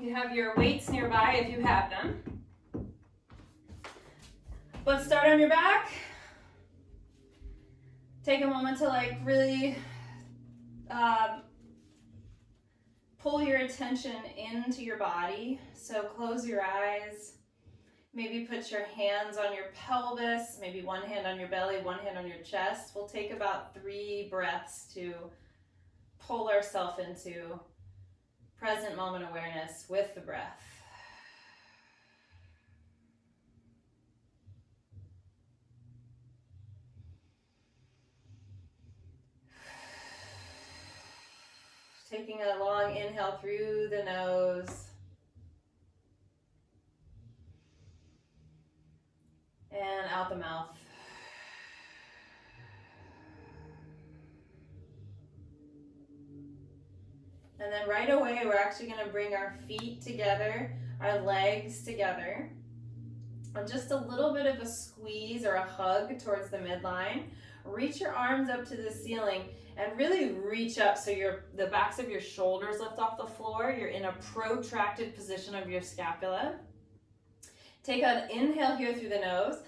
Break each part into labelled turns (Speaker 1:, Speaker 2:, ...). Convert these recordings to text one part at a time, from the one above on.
Speaker 1: You have your weights nearby if you have them. Let's start on your back. Take a moment to like really pull your attention into your body. So close your eyes. Maybe put your hands on your pelvis, maybe one hand on your belly, one hand on your chest. We'll take about 3 breaths to pull ourselves into present moment awareness with the breath. Taking a long inhale through the nose. And out the mouth. And then right away, we're actually going to bring our feet together, our legs together. And just a little bit of a squeeze or a hug towards the midline. Reach your arms up to the ceiling and really reach up so the backs of your shoulders lift off the floor. You're in a protracted position of your scapula. Take an inhale here through the nose.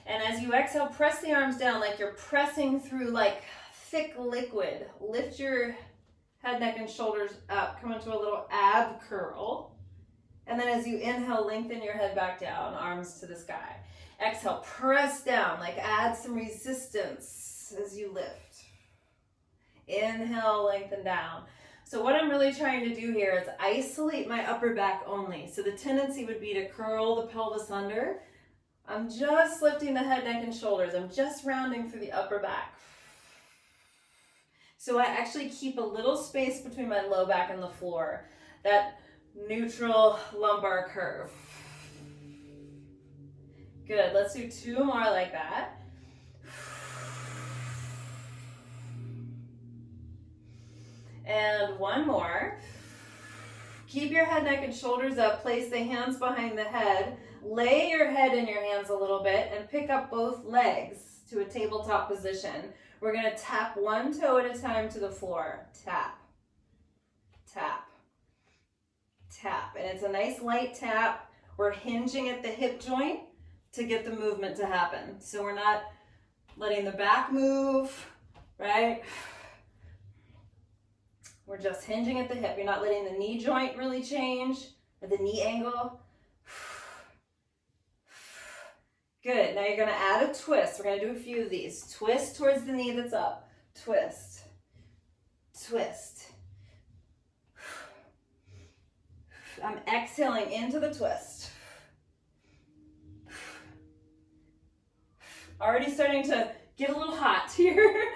Speaker 1: And as you exhale, press the arms down like you're pressing through like thick liquid. Lift your head, neck, and shoulders up. Come into a little ab curl. And then as you inhale, lengthen your head back down, arms to the sky. Exhale, press down, like add some resistance as you lift. Inhale, lengthen down. So what I'm really trying to do here is isolate my upper back only. So the tendency would be to curl the pelvis under. I'm just lifting the head, neck, and shoulders. I'm just rounding through the upper back. So I actually keep a little space between my low back and the floor. That neutral lumbar curve. Good, let's do 2 more like that. And 1 more. Keep your head, neck, and shoulders up. Place the hands behind the head. Lay your head in your hands a little bit and pick up both legs to a tabletop position. We're going to tap 1 toe at a time to the floor. Tap, tap, tap. And it's a nice light tap. We're hinging at the hip joint to get the movement to happen. So we're not letting the back move, right? We're just hinging at the hip. You're not letting the knee joint really change, or the knee angle. Good, now you're gonna add a twist. We're gonna do a few of these. Twist towards the knee that's up. Twist, twist. I'm exhaling into the twist. Already starting to get a little hot here.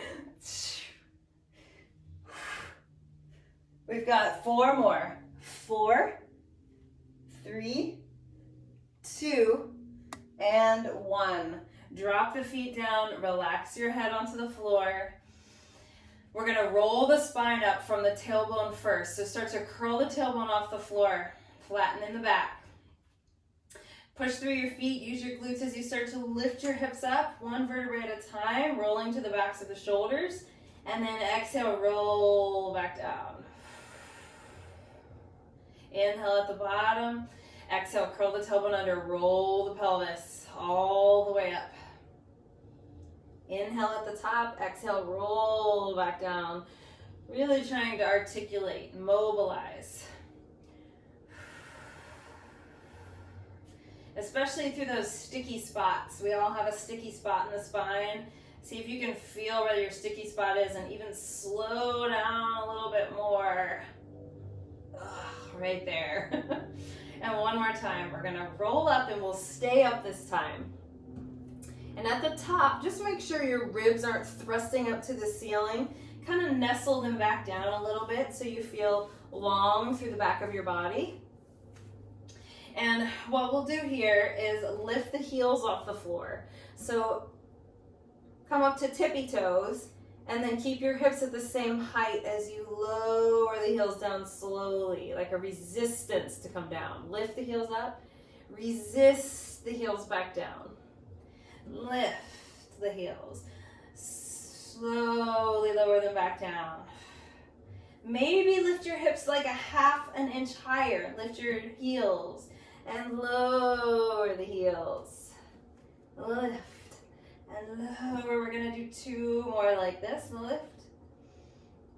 Speaker 1: We've got 4 more. 4, 3, 2, and 1. Drop the feet down, relax your head onto the floor. We're gonna roll the spine up from the tailbone first. So start to curl the tailbone off the floor, flatten in the back. Push through your feet, use your glutes as you start to lift your hips up, 1 vertebrae at a time, rolling to the backs of the shoulders. And then exhale, roll back down. Inhale at the bottom. Exhale, curl the tailbone under, roll the pelvis all the way up. Inhale at the top, exhale, roll back down. Really trying to articulate, mobilize. Especially through those sticky spots. We all have a sticky spot in the spine. See if you can feel where your sticky spot is and even slow down a little bit more. Right there. And 1 more time, we're gonna roll up and we'll stay up this time. And at the top, just make sure your ribs aren't thrusting up to the ceiling. Kind of nestle them back down a little bit so you feel long through the back of your body. And what we'll do here is lift the heels off the floor. So come up to tippy toes and then keep your hips at the same height as you lower the heels down slowly, like a resistance to come down. Lift the heels up, resist the heels back down. Lift the heels, slowly lower them back down. Maybe lift your hips like a half an inch higher. Lift your heels and lower the heels. Lift and lower. We're gonna do 2 more like this. Lift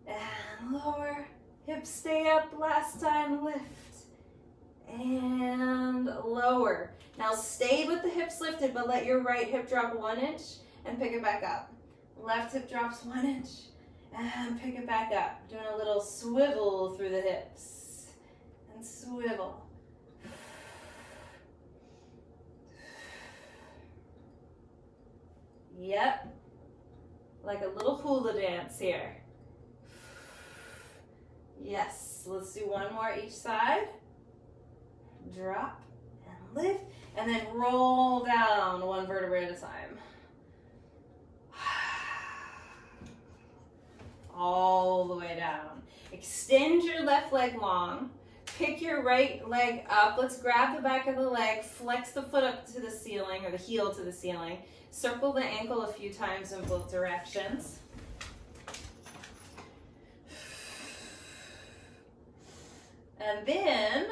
Speaker 1: and lower. Hips stay up. Last time, lift and lower. Now stay with the hips lifted, but let your right hip drop 1 inch and pick it back up. Left hip drops 1 inch and pick it back up. Doing a little swivel through the hips and swivel. Yep, like a little hula dance here. Yes, let's do 1 more each side. Drop and lift, and then roll down 1 vertebrae at a time. All the way down. Extend your left leg long. Pick your right leg up. Let's grab the back of the leg, flex the foot up to the ceiling, or the heel to the ceiling. Circle the ankle a few times in both directions. And then,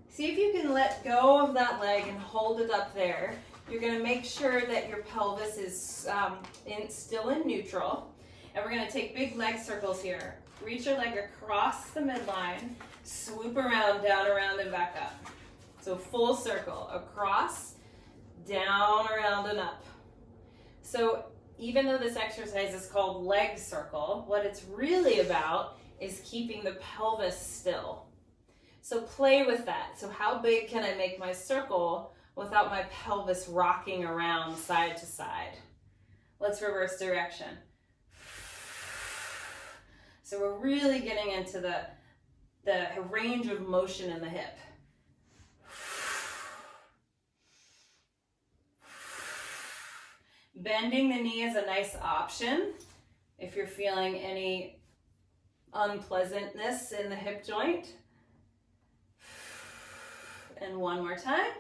Speaker 1: see if you can let go of that leg and hold it up there. You're going to make sure that your pelvis is still in neutral. And we're going to take big leg circles here. Reach your leg across the midline, swoop around, down, around, and back up. So full circle, across, down, around, and up. So even though this exercise is called leg circle, what it's really about is keeping the pelvis still. So play with that. So how big can I make my circle without my pelvis rocking around side to side? Let's reverse direction. So we're really getting into the range of motion in the hip. Bending the knee is a nice option if you're feeling any unpleasantness in the hip joint. And 1 more time.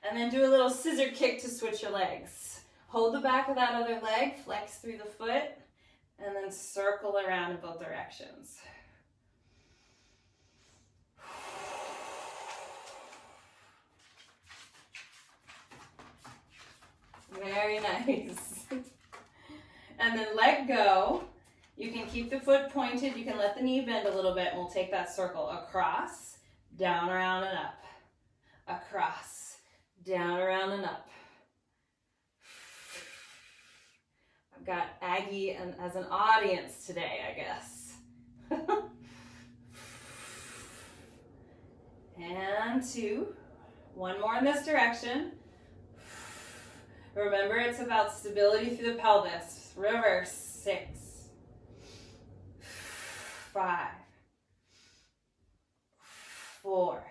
Speaker 1: And then do a little scissor kick to switch your legs. Hold the back of that other leg, flex through the foot, and then circle around in both directions. Very nice. And then let go. You can keep the foot pointed. You can let the knee bend a little bit, and we'll take that circle across, down, around, and up. Across, down, around, and up. I've got Aggie as an audience today, I guess. And 2. 1 more in this direction. Remember, it's about stability through the pelvis. Reverse. 6. 5. 4.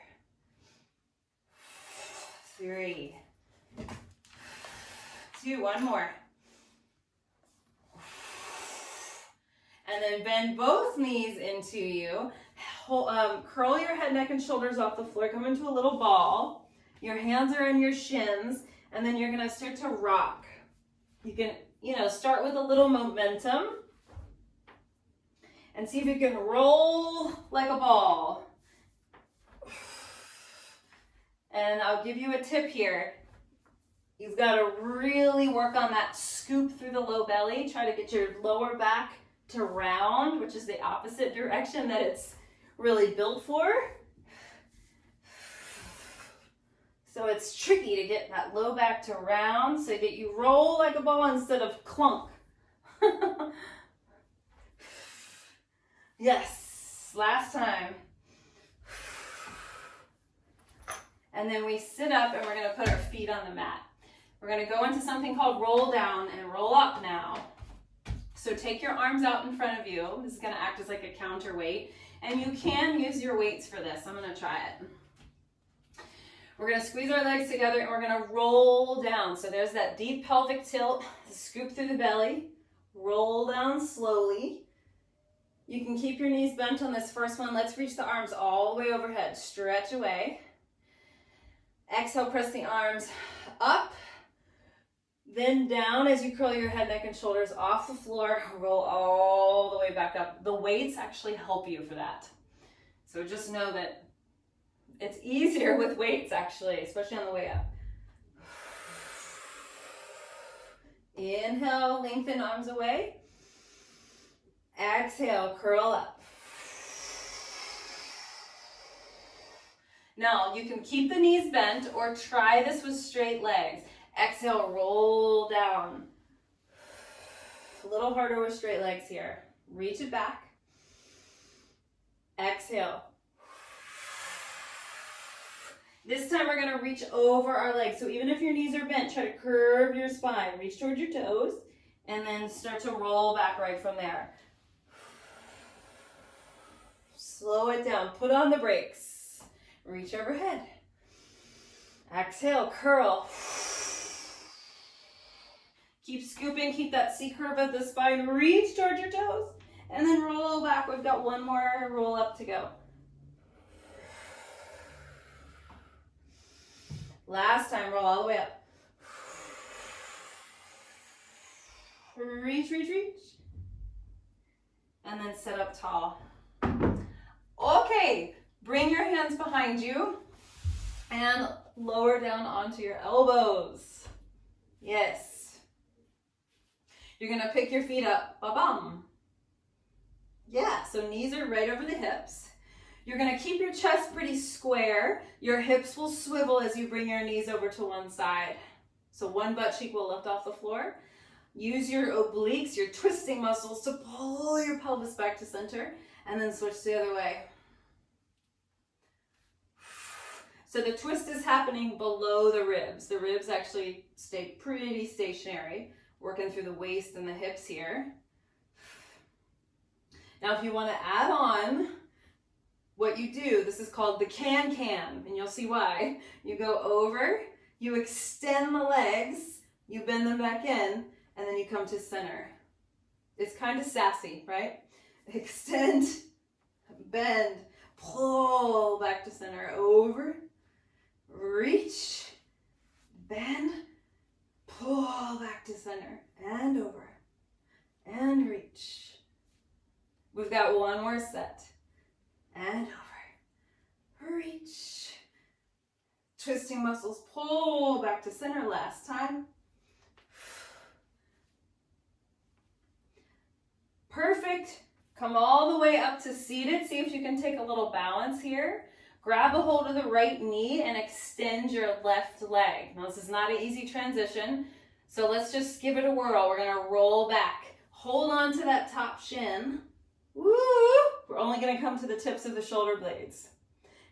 Speaker 1: 3. 2. 1 more. And then bend both knees into you. Curl your head, neck, and shoulders off the floor. Come into a little ball. Your hands are on your shins. And then you're going to start to rock. You can, start with a little momentum. And see if you can roll like a ball. And I'll give you a tip here. You've got to really work on that scoop through the low belly. Try to get your lower back to round, which is the opposite direction that it's really built for. So it's tricky to get that low back to round so that you roll like a ball instead of clunk. Yes, last time. And then we sit up and we're going to put our feet on the mat. We're going to go into something called roll down and roll up now. So take your arms out in front of you. This is going to act as like a counterweight. And you can use your weights for this. I'm going to try it. We're going to squeeze our legs together and we're going to roll down. So there's that deep pelvic tilt, scoop through the belly, roll down slowly. You can keep your knees bent on this first one. Let's reach the arms all the way overhead. Stretch away. Exhale, press the arms up. Then down as you curl your head, neck, and shoulders off the floor, roll all the way back up. The weights actually help you for that. So just know that it's easier with weights actually, especially on the way up. Inhale, lengthen arms away. Exhale, curl up. Now you can keep the knees bent or try this with straight legs. Exhale, roll down. A little harder with straight legs here. Reach it back. Exhale. This time we're going to reach over our legs. So even if your knees are bent, try to curve your spine. Reach towards your toes and then start to roll back right from there. Slow it down. Put on the brakes. Reach overhead. Exhale, curl. Keep scooping, keep that C curve of the spine. Reach towards your toes and then roll back. We've got one more roll up to go. Last time, roll all the way up. Reach, reach, reach. And then sit up tall. Okay, bring your hands behind you and lower down onto your elbows. Yes. You're gonna pick your feet up, ba-bum. Yeah, so knees are right over the hips. You're gonna keep your chest pretty square. Your hips will swivel as you bring your knees over to one side. So one butt cheek will lift off the floor. Use your obliques, your twisting muscles to pull your pelvis back to center and then switch the other way. So the twist is happening below the ribs. The ribs actually stay pretty stationary, working through the waist and the hips here. Now if you want to add on, what you do, this is called the can-can, and you'll see why. You go over, you extend the legs, you bend them back in, and then you come to center. It's kind of sassy, right? Extend, bend, pull back to center, over, reach, bend, pull back to center, and over, and reach. We've got one more set. And over, reach. Twisting muscles, pull back to center last time. Perfect. Come all the way up to seated. See if you can take a little balance here. Grab a hold of the right knee and extend your left leg. Now this is not an easy transition, so let's just give it a whirl. We're gonna roll back. Hold on to that top shin. Woo! We're only going to come to the tips of the shoulder blades.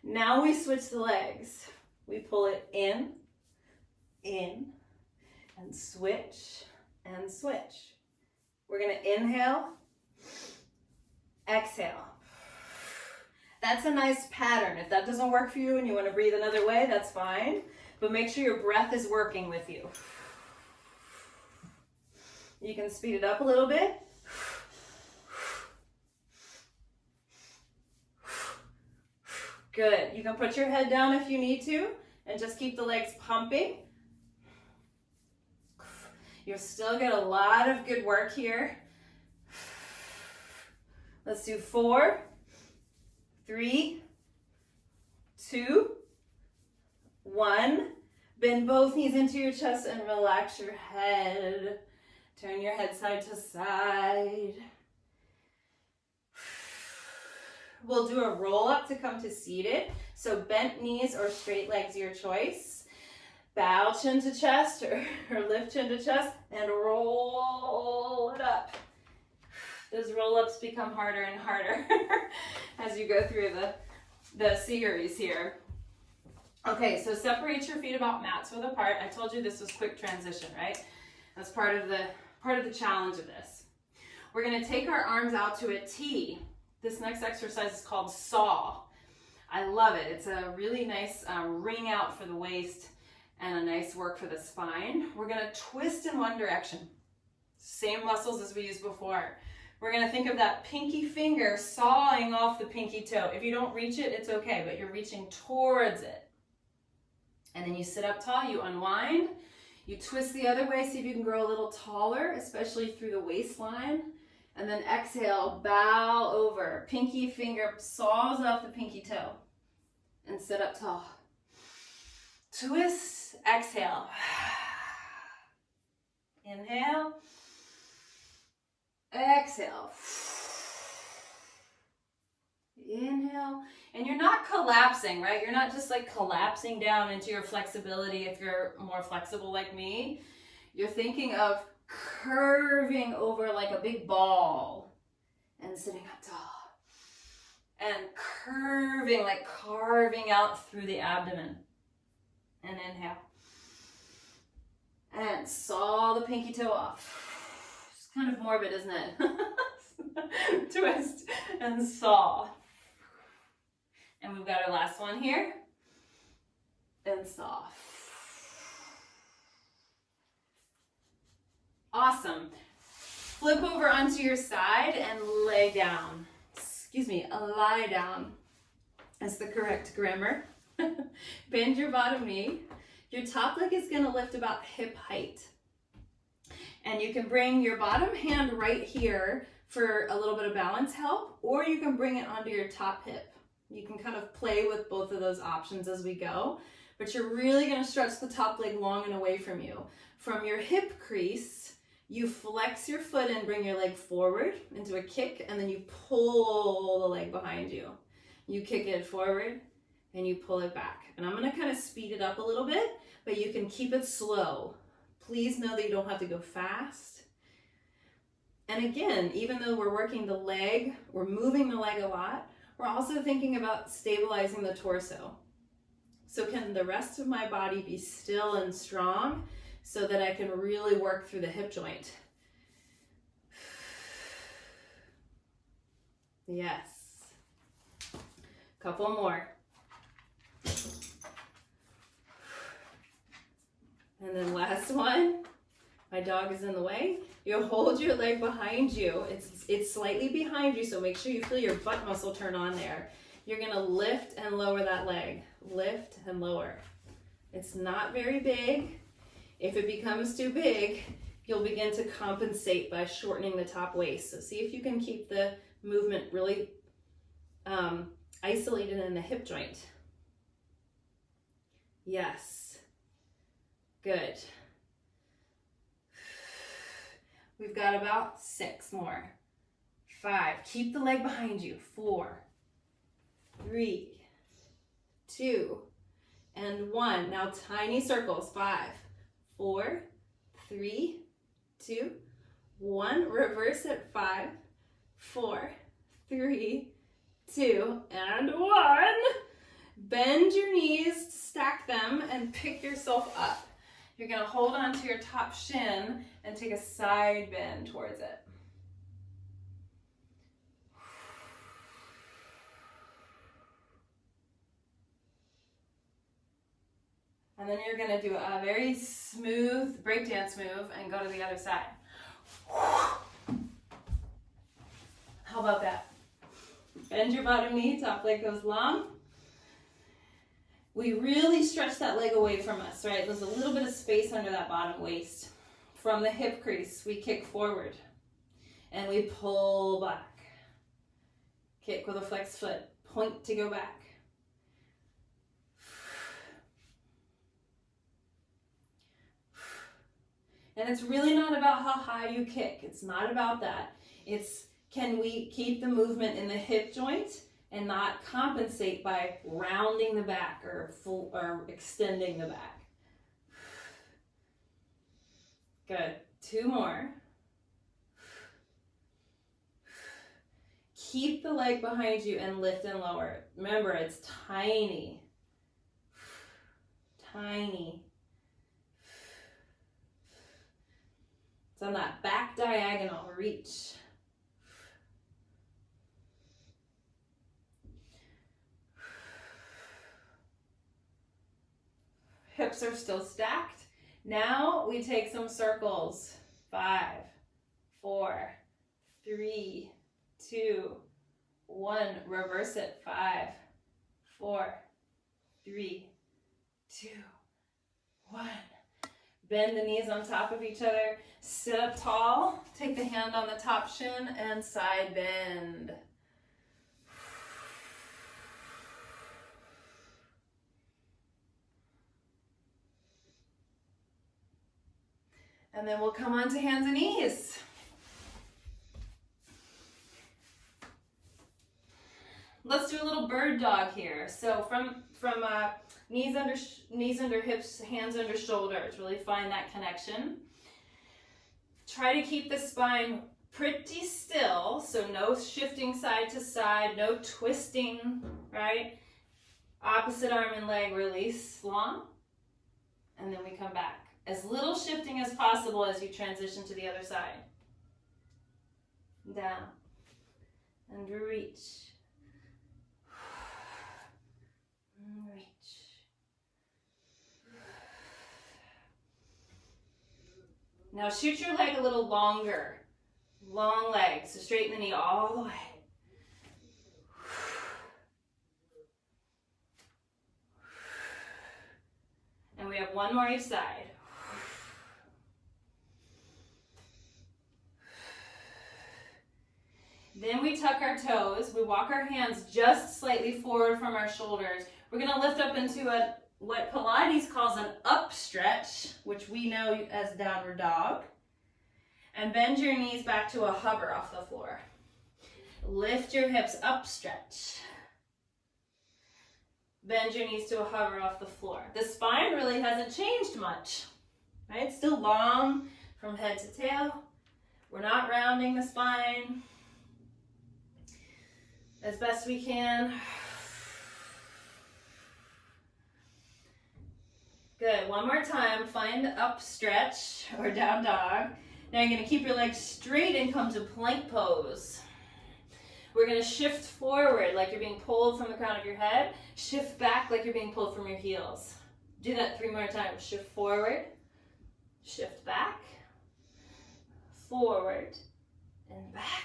Speaker 1: Now we switch the legs. We pull it in, and switch, and switch. We're going to inhale, exhale. That's a nice pattern. If that doesn't work for you and you want to breathe another way, that's fine. But make sure your breath is working with you. You can speed it up a little bit. Good. You can put your head down if you need to and just keep the legs pumping. You'll still get a lot of good work here. Let's do 4, 3, 2, 1. Bend both knees into your chest and relax your head. Turn your head side to side. We'll do a roll up to come to seated. So bent knees or straight legs, your choice. Bow chin to chest or lift chin to chest and roll it up. Those roll ups become harder and harder as you go through the series here. Okay, so separate your feet about mat width apart. I told you this was quick transition, right? That's part of the challenge of this. We're gonna take our arms out to a T. This next exercise is called saw. I love it. It's a really nice ring out for the waist and a nice work for the spine. We're gonna twist in one direction. Same muscles as we used before. We're gonna think of that pinky finger sawing off the pinky toe. If you don't reach it, it's okay, but you're reaching towards it. And then you sit up tall, you unwind, You twist the other way, see if you can grow a little taller, especially through the waistline. And then exhale, bow over. Pinky finger saws off the pinky toe. And sit up tall. Twist, exhale. Inhale. Exhale. Inhale. And you're not collapsing, right? You're not just like collapsing down into your flexibility if you're more flexible like me. You're thinking of curving over like a big ball and sitting up tall. And curving, like carving out through the abdomen. And inhale. And saw the pinky toe off. It's kind of morbid, isn't it? Twist and saw. And we've got our last one here. And saw. Awesome. Flip over onto your side and lay down. Excuse me, lie down. That's the correct grammar. Bend your bottom knee. Your top leg is going to lift about hip height. And you can bring your bottom hand right here for a little bit of balance help, or you can bring it onto your top hip. You can kind of play with both of those options as we go, but you're really going to stretch the top leg long and away from you. From your hip crease, you flex your foot and bring your leg forward into a kick, and then you pull the leg behind you. You kick it forward and you pull it back. And I'm going to kind of speed it up a little bit, but you can keep it slow. Please know that you don't have to go fast. And again, even though we're working the leg, we're moving the leg a lot, we're also thinking about stabilizing the torso. So can the rest of my body be still and strong so that I can really work through the hip joint? Yes. Couple more. And then last one. My dog is in the way. You hold your leg behind you. It's slightly behind you, so make sure you feel your butt muscle turn on there. You're gonna lift and lower that leg. Lift and lower. It's not very big. If it becomes too big, you'll begin to compensate by shortening the top waist. So see if you can keep the movement really isolated in the hip joint. Yes. Good. We've got about 6 more. 5. Keep the leg behind you. 4, 3, 2, and 1. Now tiny circles. 5, 4, 3, 2, 1. Reverse it. 5, 4, 3, 2, and 1. Bend your knees, stack them, and pick yourself up. You're going to hold on to your top shin and take a side bend towards it. And then you're going to do a very smooth breakdance move and go to the other side. How about that? Bend your bottom knee, top leg goes long. We really stretch that leg away from us, right? There's a little bit of space under that bottom waist. From the hip crease, we kick forward and we pull back. Kick with a flexed foot, point to go back. And it's really not about how high you kick. It's not about that. It's, can we keep the movement in the hip joint and not compensate by rounding the back or extending the back. Good. 2 more. Keep the leg behind you and lift and lower. Remember, it's tiny. Tiny. It's on that back diagonal. Reach. Hips are still stacked. Now we take some circles. 5, 4, 3, 2, 1. Reverse it. 5, 4, 3, 2, 1. Bend the knees on top of each other. Sit up tall. Take the hand on the top shin and side bend. And then we'll come on to hands and knees. Let's do a little bird dog here. So from knees under hips, hands under shoulders. Really find that connection. Try to keep the spine pretty still, so no shifting side to side, no twisting, right? Opposite arm and leg release long, and then we come back. As little shifting as possible as you transition to the other side. Down, and reach. Reach. Now shoot your leg a little longer. Long leg, so straighten the knee all the way. And we have one more each side. Then we tuck our toes. We walk our hands just slightly forward from our shoulders. We're going to lift up into what Pilates calls an up stretch, which we know as downward dog. And bend your knees back to a hover off the floor. Lift your hips up stretch. Bend your knees to a hover off the floor. The spine really hasn't changed much, right? It's still long from head to tail. We're not rounding the spine as best we can. Good, one more time, find the up stretch or down dog. Now you're gonna keep your legs straight and come to plank pose. We're gonna shift forward like you're being pulled from the crown of your head. Shift back like you're being pulled from your heels. Do that 3 more times. Shift forward, shift back, forward, and back,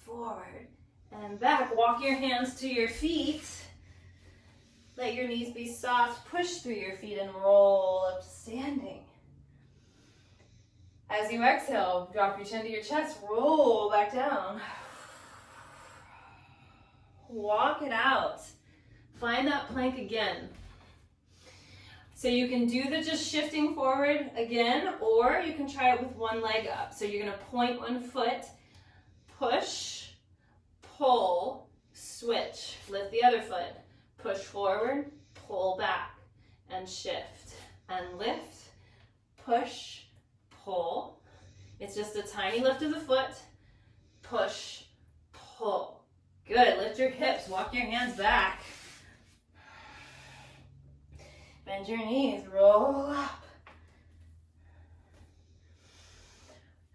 Speaker 1: forward, and back. Walk your hands to your feet. Let your knees be soft. Push through your feet and roll up to standing. As you exhale, drop your chin to your chest. Roll back down. Walk it out. Find that plank again. So you can do the just shifting forward again, or you can try it with one leg up. So you're going to point one foot, push, pull, switch. Lift the other foot. Push forward, pull back, and shift. And lift, push, pull. It's just a tiny lift of the foot. Push, pull. Good. Lift your hips. Walk your hands back. Bend your knees. Roll up.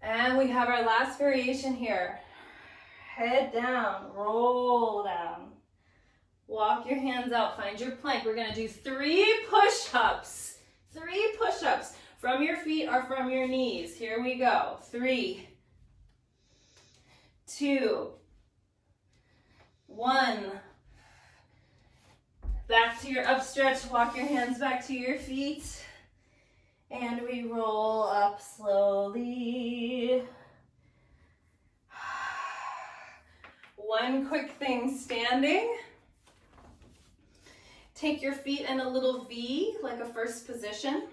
Speaker 1: And we have our last variation here. Head down. Roll down. Walk your hands out. Find your plank. We're going to do 3 push-ups. 3 push-ups from your feet or from your knees. Here we go. 3, 2, 1. Back to your up stretch. Walk your hands back to your feet. And we roll up slowly. One quick thing standing. Take your feet in a little V, like a first position.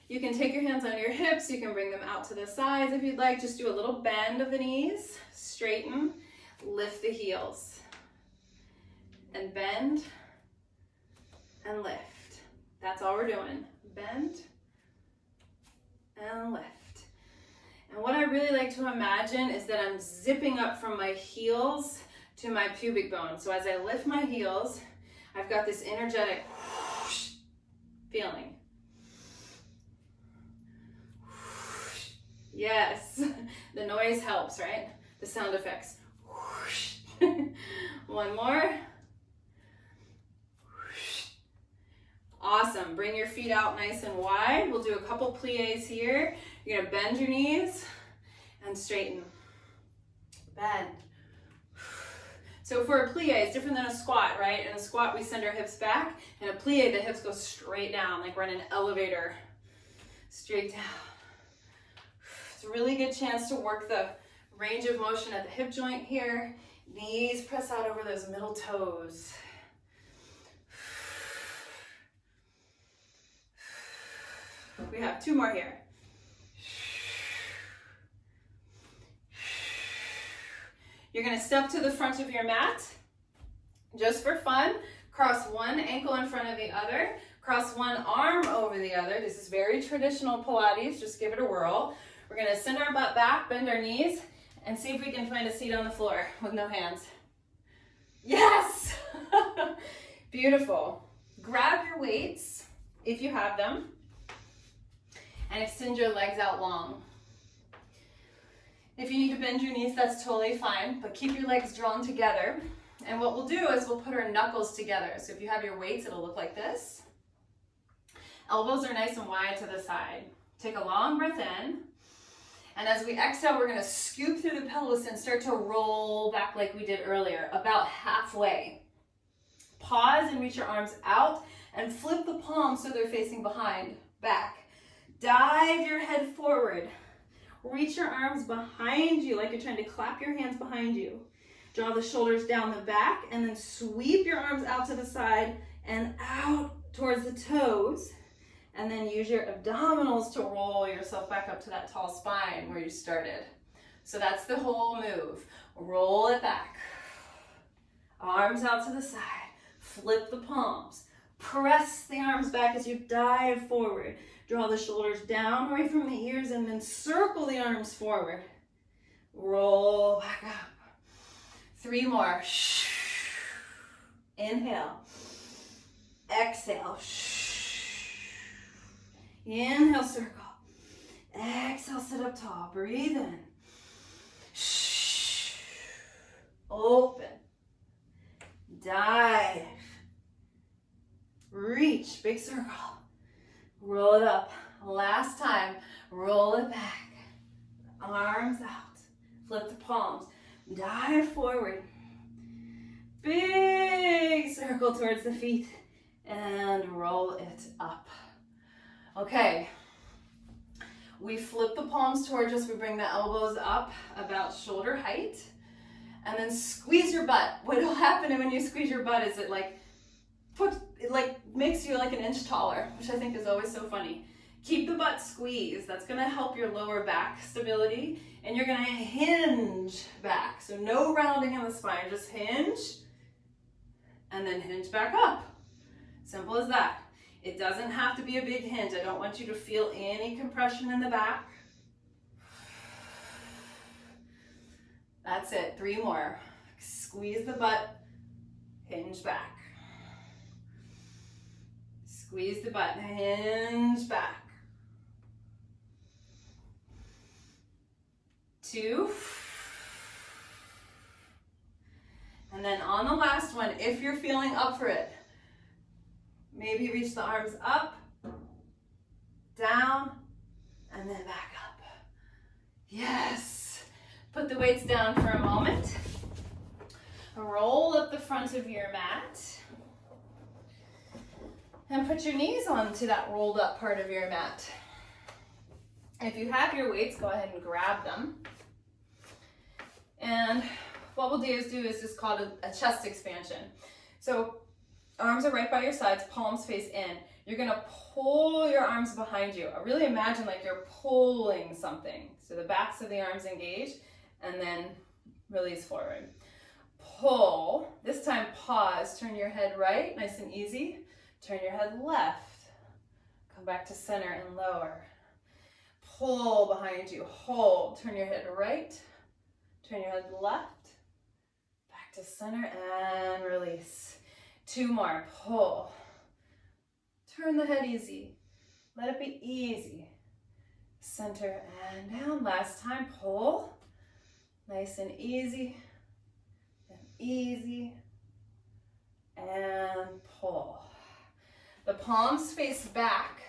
Speaker 1: You can take your hands on your hips. You can bring them out to the sides if you'd like. Just do a little bend of the knees. Straighten. Lift the heels. And bend. And lift. That's all we're doing. Bend. And lift. And what I really like to imagine is that I'm zipping up from my heels to my pubic bone. So as I lift my heels, I've got this energetic whoosh feeling. Whoosh. Yes, the noise helps, right? The sound effects. Whoosh. One more. Whoosh. Awesome. Bring your feet out nice and wide. We'll do a couple pliés here. You're gonna bend your knees and straighten. Bend. So for a plie, it's different than a squat, right? In a squat, we send our hips back. In a plie, the hips go straight down, like we're in an elevator. Straight down. It's a really good chance to work the range of motion at the hip joint here. Knees press out over those middle toes. We have 2 more here. You're going to step to the front of your mat, just for fun. Cross one ankle in front of the other. Cross one arm over the other. This is very traditional Pilates. Just give it a whirl. We're going to send our butt back, bend our knees, and see if we can find a seat on the floor with no hands. Yes! Beautiful. Grab your weights, if you have them, and extend your legs out long. If you need to bend your knees, that's totally fine, but keep your legs drawn together. And what we'll do is we'll put our knuckles together. So if you have your weights, it'll look like this. Elbows are nice and wide to the side. Take a long breath in. And as we exhale, we're going to scoop through the pelvis and start to roll back like we did earlier, about halfway. Pause and reach your arms out and flip the palms so they're facing behind, back. Dive your head forward. Reach your arms behind you like you're trying to clap your hands behind you. Draw the shoulders down the back and then sweep your arms out to the side and out towards the toes. And then use your abdominals to roll yourself back up to that tall spine where you started. So that's the whole move. Roll it back. Arms out to the side. Flip the palms. Press the arms back as you dive forward. Draw the shoulders down away from the ears and then circle the arms forward. Roll back up. 3 more. Inhale. Exhale. Inhale, circle. Exhale, sit up tall. Breathe in. Open. Dive. Reach. Big circle. Roll it up. Last time. Roll it back. Arms out. Flip the palms. Dive forward. Big circle towards the feet. And roll it up. Okay. We flip the palms towards us. We bring the elbows up about shoulder height. And then squeeze your butt. What will happen when you squeeze your butt is it makes you like an inch taller, which I think is always so funny. Keep the butt squeezed. That's going to help your lower back stability. And you're going to hinge back. So no rounding in the spine. Just hinge. And then hinge back up. Simple as that. It doesn't have to be a big hinge. I don't want you to feel any compression in the back. That's it. 3 more. Squeeze the butt. Hinge back. Squeeze the butt. Hinge back. 2. And then on the last one, if you're feeling up for it, maybe reach the arms up, down, and then back up. Yes. Put the weights down for a moment. Roll up the front of your mat. And put your knees onto that rolled up part of your mat. If you have your weights, go ahead and grab them. And what we'll do is just called a chest expansion. So arms are right by your sides, palms face in. You're gonna pull your arms behind you. Really imagine like you're pulling something. So the backs of the arms engage and then release forward. Pull, this time pause, turn your head right, nice and easy. Turn your head left, come back to center and lower. Pull behind you, hold, turn your head right, turn your head left, back to center and release. 2 more, pull. Turn the head easy, let it be easy. Center and down, last time, pull. Nice and easy, and pull. The palms face back.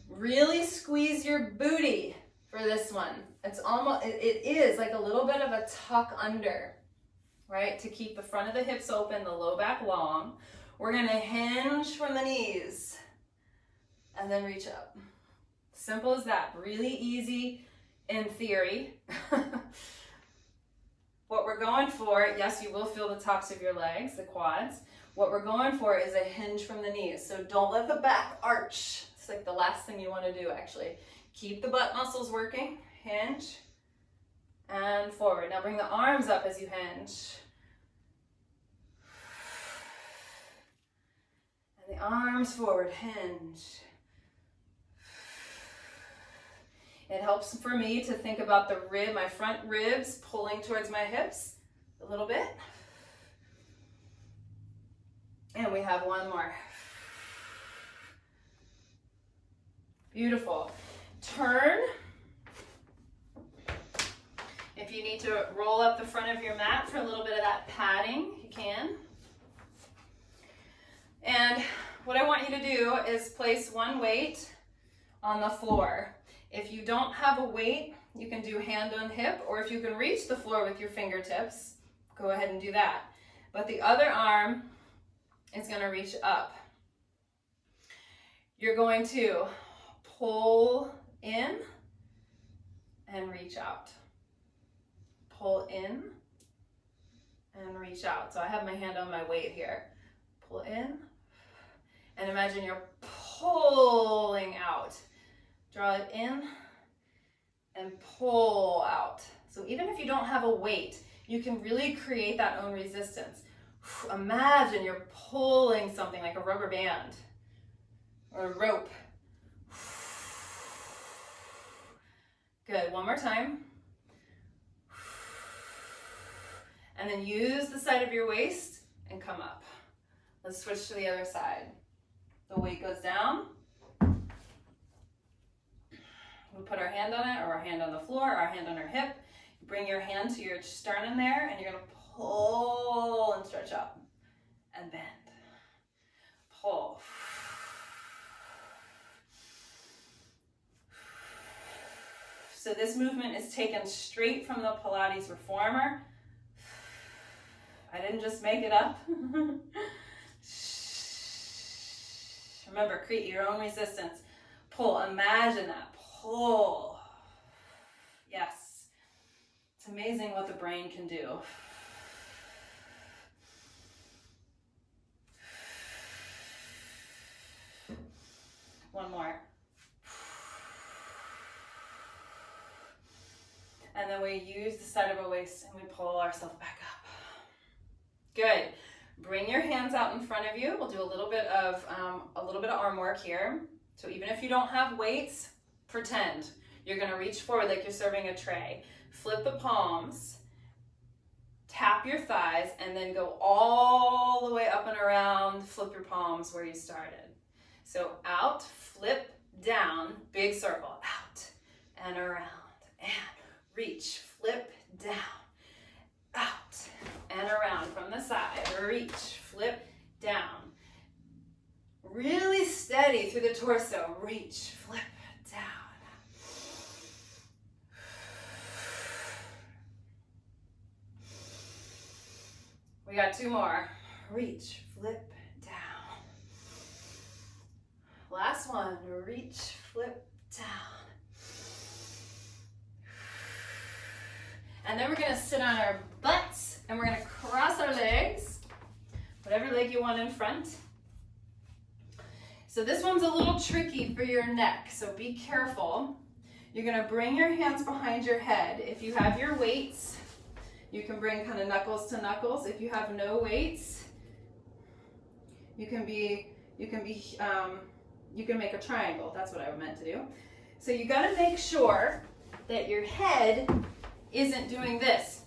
Speaker 1: Really squeeze your booty for this one. It's almost, it is like a little bit of a tuck under. right? To keep the front of the hips open, the low back long. We're gonna hinge from the knees and then reach up. Simple as that, really easy in theory. What we're going for, yes, you will feel the tops of your legs, the quads. What we're going for is a hinge from the knees. So don't let the back arch. It's like the last thing you want to do, actually. Keep the butt muscles working, hinge, and forward. Now bring the arms up as you hinge. And the arms forward, hinge. It helps for me to think about the rib, my front ribs pulling towards my hips a little bit. And we have one more. Beautiful. Turn. If you need to roll up the front of your mat for a little bit of that padding, you can. And what I want you to do is place one weight on the floor. If you don't have a weight, you can do hand on hip, or if you can reach the floor with your fingertips, go ahead and do that. But the other arm is going to reach up. You're going to pull in and reach out. Pull in and reach out. So I have my hand on my weight here. Pull in and imagine you're pulling out. Draw it in and pull out. So even if you don't have a weight, you can really create that own resistance. Imagine you're pulling something like a rubber band or a rope. Good, one more time. And then use the side of your waist and come up. Let's switch to the other side. The weight goes down. We put our hand on it, or our hand on the floor, our hand on our hip. You bring your hand to your sternum there, and you're going to pull and stretch up and bend. Pull. So this movement is taken straight from the Pilates Reformer. I didn't just make it up. Remember, create your own resistance. Pull, imagine that. Pull. Yes. It's amazing what the brain can do. One more. And then we use the side of our waist and we pull ourselves back up. Good. Bring your hands out in front of you. We'll do a little bit of arm work here. So even if you don't have weights, pretend you're going to reach forward like you're serving a tray. Flip the palms, tap your thighs, and then go all the way up and around. Flip your palms where you started. So out, flip, down, big circle, out and around, and reach, flip, down, out and around from the side. Reach, flip, down. Really steady through the torso. Reach, flip, down. We got two more. Reach, flip, down. Last one. Reach, flip, down. And then we're going to sit on our butts and we're going to cross our legs, whatever leg you want in front. So this one's a little tricky for your neck, so be careful. You're going to bring your hands behind your head. If you have your weights, you can bring kind of knuckles to knuckles. If you have no weights, you can make a triangle. That's what I meant to do. So you got to make sure that your head isn't doing this.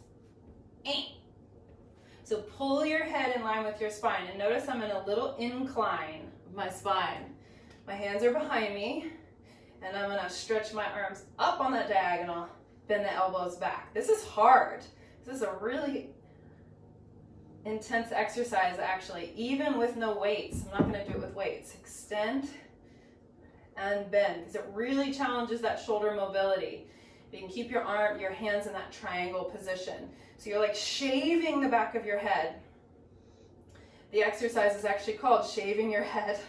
Speaker 1: So pull your head in line with your spine, and notice I'm in a little incline of my spine. My hands are behind me, and I'm gonna stretch my arms up on the diagonal, bend the elbows back. This is hard. This is a really intense exercise, actually, even with no weights. I'm not gonna do it with weights. Extend and bend, because it really challenges that shoulder mobility. You can keep your hands in that triangle position. So you're like shaving the back of your head. The exercise is actually called shaving your head.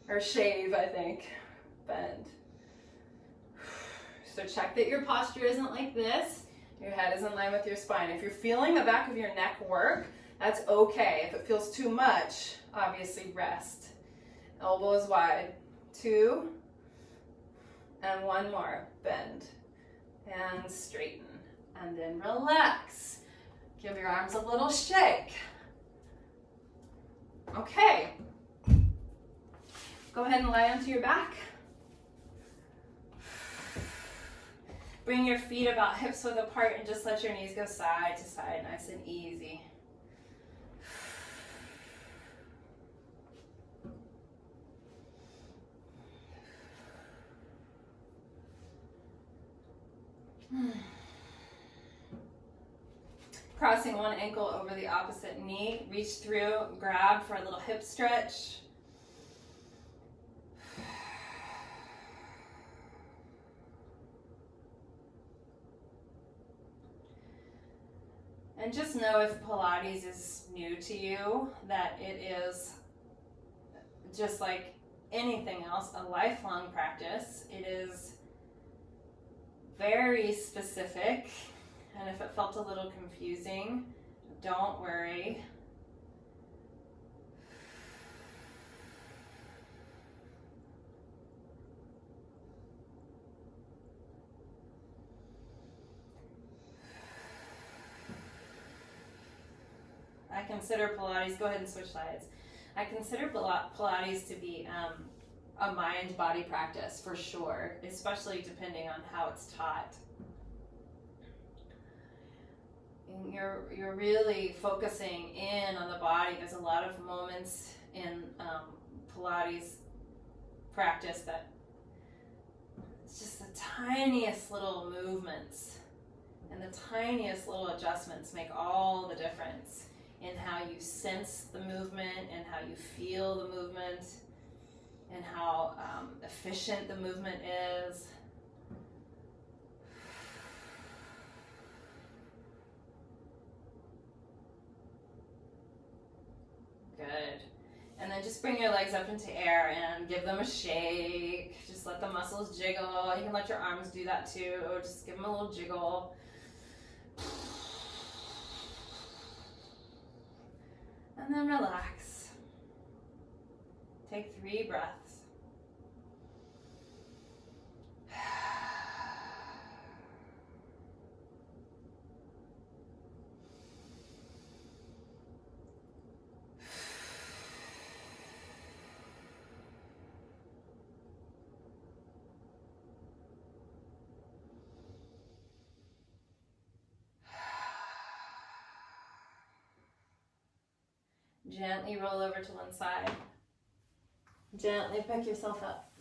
Speaker 1: Or shave, I think. Bend. So check that your posture isn't like this. Your head is in line with your spine. If you're feeling the back of your neck work, that's okay. If it feels too much, obviously rest. Elbows wide. 2. And 1 more. Bend. And straighten. And then relax. Give your arms a little shake. Okay. Go ahead and lie onto your back. Bring your feet about hips width apart and just let your knees go side to side, nice and easy. Crossing one ankle over the opposite knee, reach through, grab for a little hip stretch. And just know if Pilates is new to you, that it is just like anything else, a lifelong practice. It is very specific, and if it felt a little confusing, don't worry. I consider Pilates, go ahead and switch sides. I consider Pilates to be a mind-body practice for sure, especially depending on how it's taught. And you're really focusing in on the body. There's a lot of moments in Pilates practice that it's just the tiniest little movements and the tiniest little adjustments make all the difference in how you sense the movement and how you feel the movement and how efficient the movement is. Good. And then just bring your legs up into air and give them a shake. Just let the muscles jiggle. You can let your arms do that too. Just give them a little jiggle. And then relax. Take 3 breaths. Gently roll over to one side. Gently pick yourself up.